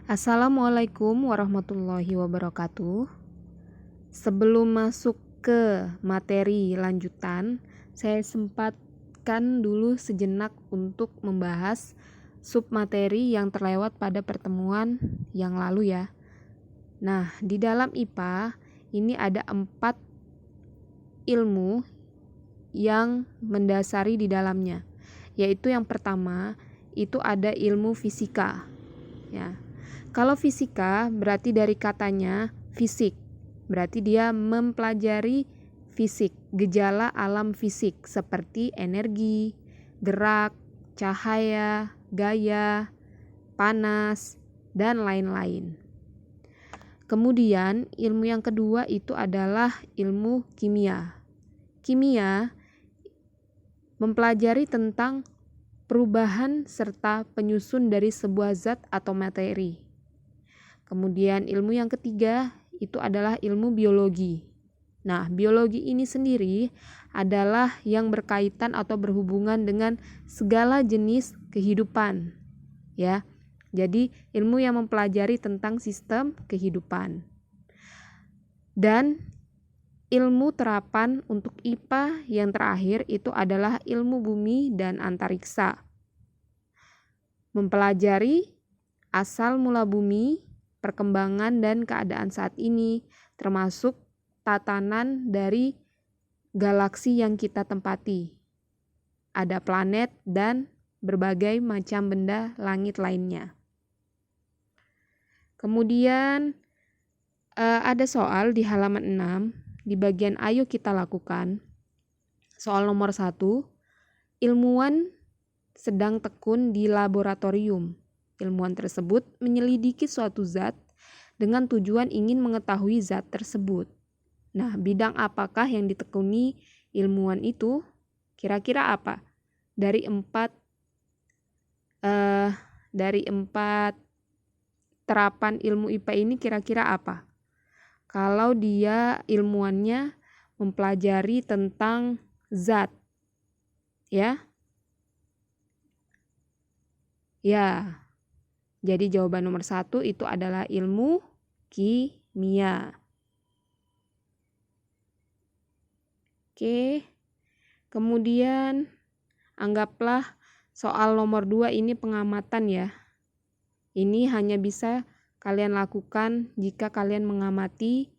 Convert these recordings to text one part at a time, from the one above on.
Assalamualaikum warahmatullahi wabarakatuh. Sebelum masuk ke materi lanjutan, saya sempatkan dulu sejenak untuk membahas submateri yang terlewat pada pertemuan yang lalu ya. Nah, di dalam IPA ini ada 4 ilmu yang mendasari di dalamnya, yaitu yang pertama itu ada ilmu fisika ya. Kalau fisika berarti dari katanya fisik, berarti dia mempelajari fisik, gejala alam fisik seperti energi, gerak, cahaya, gaya, panas, dan lain-lain. Kemudian ilmu yang kedua itu adalah ilmu kimia. Kimia mempelajari tentang perubahan serta penyusun dari sebuah zat atau materi. Kemudian ilmu yang ketiga itu adalah ilmu biologi. Nah, biologi ini sendiri adalah yang berkaitan atau berhubungan dengan segala jenis kehidupan. Ya. Jadi, ilmu yang mempelajari tentang sistem kehidupan. Dan ilmu terapan untuk IPA yang terakhir itu adalah ilmu bumi dan antariksa. Mempelajari asal mula bumi, perkembangan dan keadaan saat ini, termasuk tatanan dari galaksi yang kita tempati. Ada planet dan berbagai macam benda langit lainnya. Kemudian ada soal di halaman 6, di bagian ayo kita lakukan. Soal nomor 1, ilmuwan sedang tekun di laboratorium. Ilmuwan tersebut menyelidiki suatu zat dengan tujuan ingin mengetahui zat tersebut. Nah, bidang apakah yang ditekuni ilmuwan itu? Kira-kira apa? Dari empat terapan ilmu IPA ini kira-kira apa? Kalau dia ilmuannya mempelajari tentang zat, ya? Ya. Jadi jawaban nomor 1 itu adalah ilmu kimia. Oke. Kemudian anggaplah soal nomor 2 ini pengamatan ya. Ini hanya bisa kalian lakukan jika kalian mengamati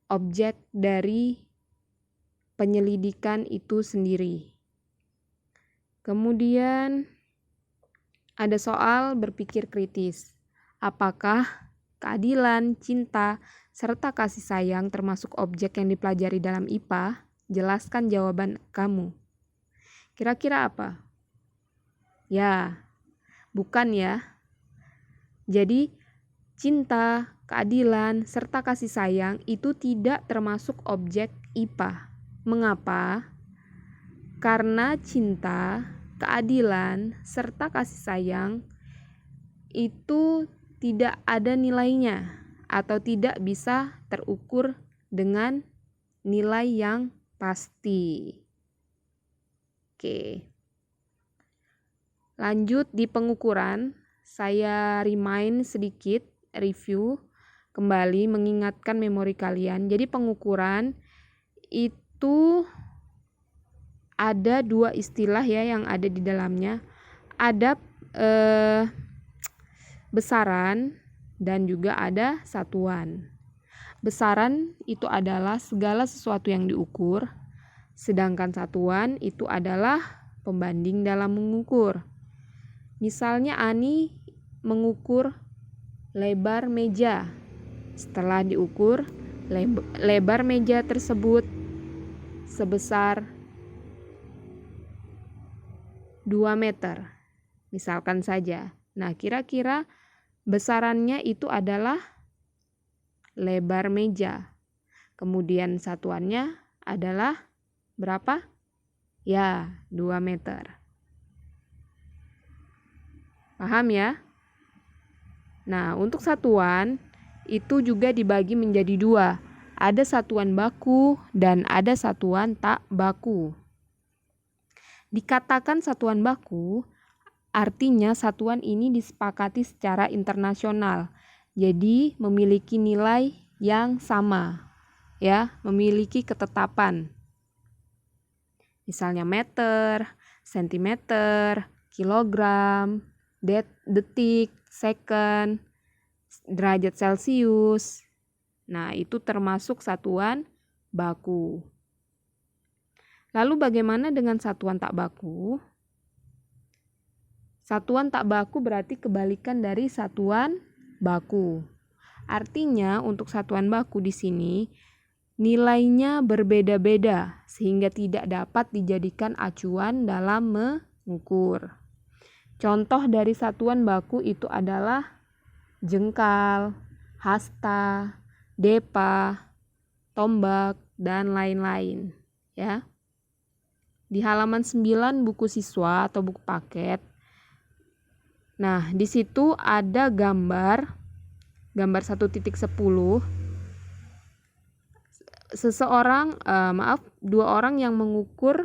objek dari penyelidikan itu sendiri. Kemudian ada soal berpikir kritis. Apakah keadilan, cinta, serta kasih sayang termasuk objek yang dipelajari dalam IPA? Jelaskan jawaban kamu. Kira-kira apa? Ya, bukan ya. Jadi, cinta, keadilan, serta kasih sayang itu tidak termasuk objek IPA. Mengapa? Karena cinta, keadilan, serta kasih sayang itu tidak ada nilainya atau tidak bisa terukur dengan nilai yang pasti. Oke. Lanjut di pengukuran, saya review kembali, mengingatkan memori kalian. Jadi pengukuran itu ada 2 istilah ya yang ada di dalamnya. Ada besaran dan juga ada satuan. Besaran itu adalah segala sesuatu yang diukur, sedangkan satuan itu adalah pembanding dalam mengukur. Misalnya Ani mengukur lebar meja. Setelah diukur, lebar meja tersebut sebesar 2 meter, misalkan saja. Nah, kira-kira besarannya itu adalah lebar meja. Kemudian satuannya adalah berapa? Ya, 2 meter. Paham ya? Nah, untuk satuan itu juga dibagi menjadi 2. Ada satuan baku dan ada satuan tak baku. Dikatakan satuan baku, artinya satuan ini disepakati secara internasional Jadi memiliki nilai yang sama, ya, memiliki ketetapan. Misalnya meter, sentimeter, kilogram, detik, second, derajat Celcius. Nah, itu termasuk satuan baku. Lalu bagaimana dengan satuan tak baku? Satuan tak baku berarti kebalikan dari satuan baku. Artinya untuk satuan baku di sini nilainya berbeda-beda sehingga tidak dapat dijadikan acuan dalam mengukur. Contoh dari satuan baku itu adalah jengkal, hasta, depa, tombak, dan lain-lain, ya. Di halaman 9 buku siswa atau buku paket. Nah, di situ ada gambar 1.10. Dua orang yang mengukur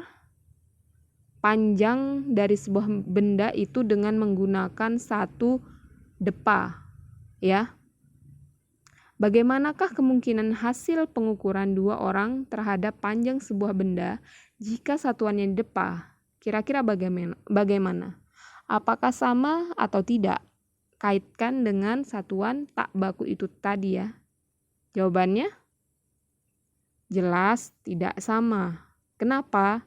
panjang dari sebuah benda itu dengan menggunakan satu depa, ya. Bagaimanakah kemungkinan hasil pengukuran dua orang terhadap panjang sebuah benda jika satuannya depa? Kira-kira bagaimana? Apakah sama atau tidak? Kaitkan dengan satuan tak baku itu tadi, ya. Jawabannya jelas tidak sama. Kenapa?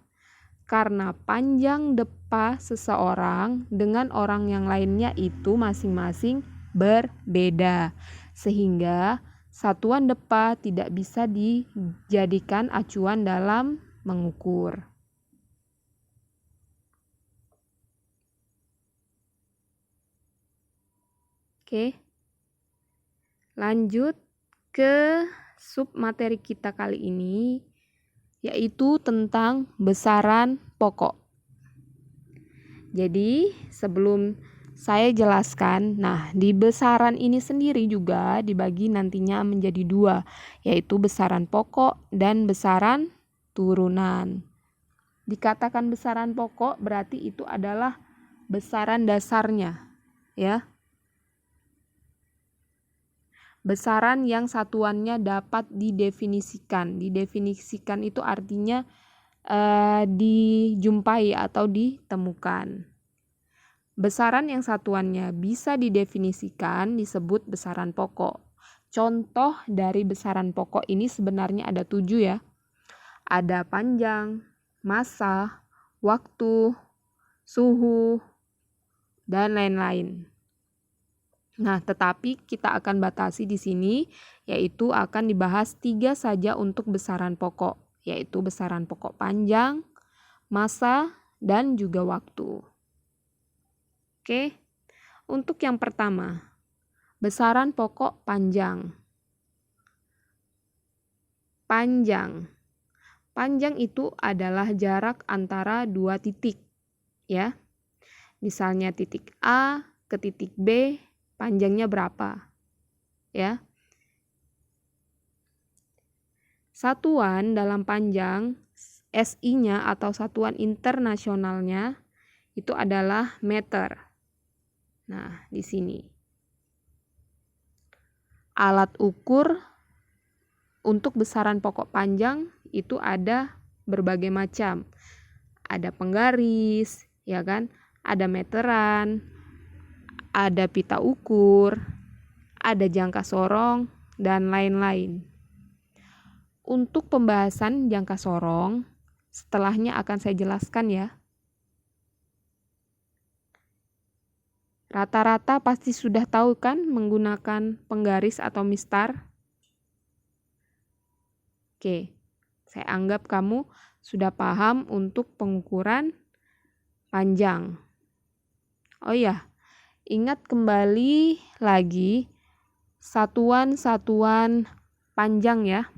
Karena panjang depa seseorang dengan orang yang lainnya itu masing-masing berbeda. Sehingga satuan depa tidak bisa dijadikan acuan dalam mengukur. Oke. Lanjut ke sub materi kita kali ini, yaitu tentang besaran pokok. Jadi sebelum saya jelaskan, nah di besaran ini sendiri juga dibagi nantinya menjadi dua, yaitu besaran pokok dan besaran turunan. Dikatakan besaran pokok berarti itu adalah besaran dasarnya, ya. Besaran yang satuannya dapat didefinisikan. Didefinisikan itu artinya dijumpai atau ditemukan. Besaran yang satuannya bisa didefinisikan disebut besaran pokok. Contoh dari besaran pokok ini sebenarnya ada 7, ya. Ada panjang, massa, waktu, suhu, dan lain-lain. Nah, tetapi kita akan batasi di sini, yaitu akan dibahas 3 saja untuk besaran pokok, yaitu besaran pokok panjang, massa, dan juga waktu. Oke, untuk yang pertama, besaran pokok panjang. Panjang itu adalah jarak antara 2 titik, ya. Misalnya titik A ke titik B, panjangnya berapa, ya. Satuan dalam panjang, SI-nya atau satuan internasionalnya itu adalah meter. Nah, di sini. Alat ukur untuk besaran pokok panjang itu ada berbagai macam. Ada penggaris, ya kan? Ada meteran, ada pita ukur, ada jangka sorong, dan lain-lain. Untuk pembahasan jangka sorong, setelahnya akan saya jelaskan, ya. Rata-rata pasti sudah tahu kan menggunakan penggaris atau mistar? Oke, saya anggap kamu sudah paham untuk pengukuran panjang. Oh iya, ingat kembali lagi satuan-satuan panjang, ya.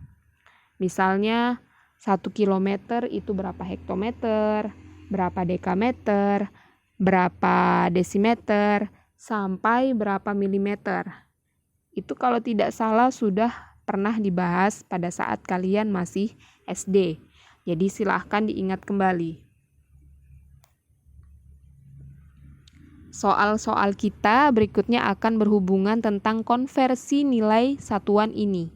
Misalnya 1 kilometer itu berapa hektometer, berapa dekameter, berapa desimeter, sampai berapa milimeter. Itu kalau tidak salah sudah pernah dibahas pada saat kalian masih SD. Jadi silahkan diingat kembali. soal-soal kita berikutnya akan berhubungan tentang konversi nilai satuan ini.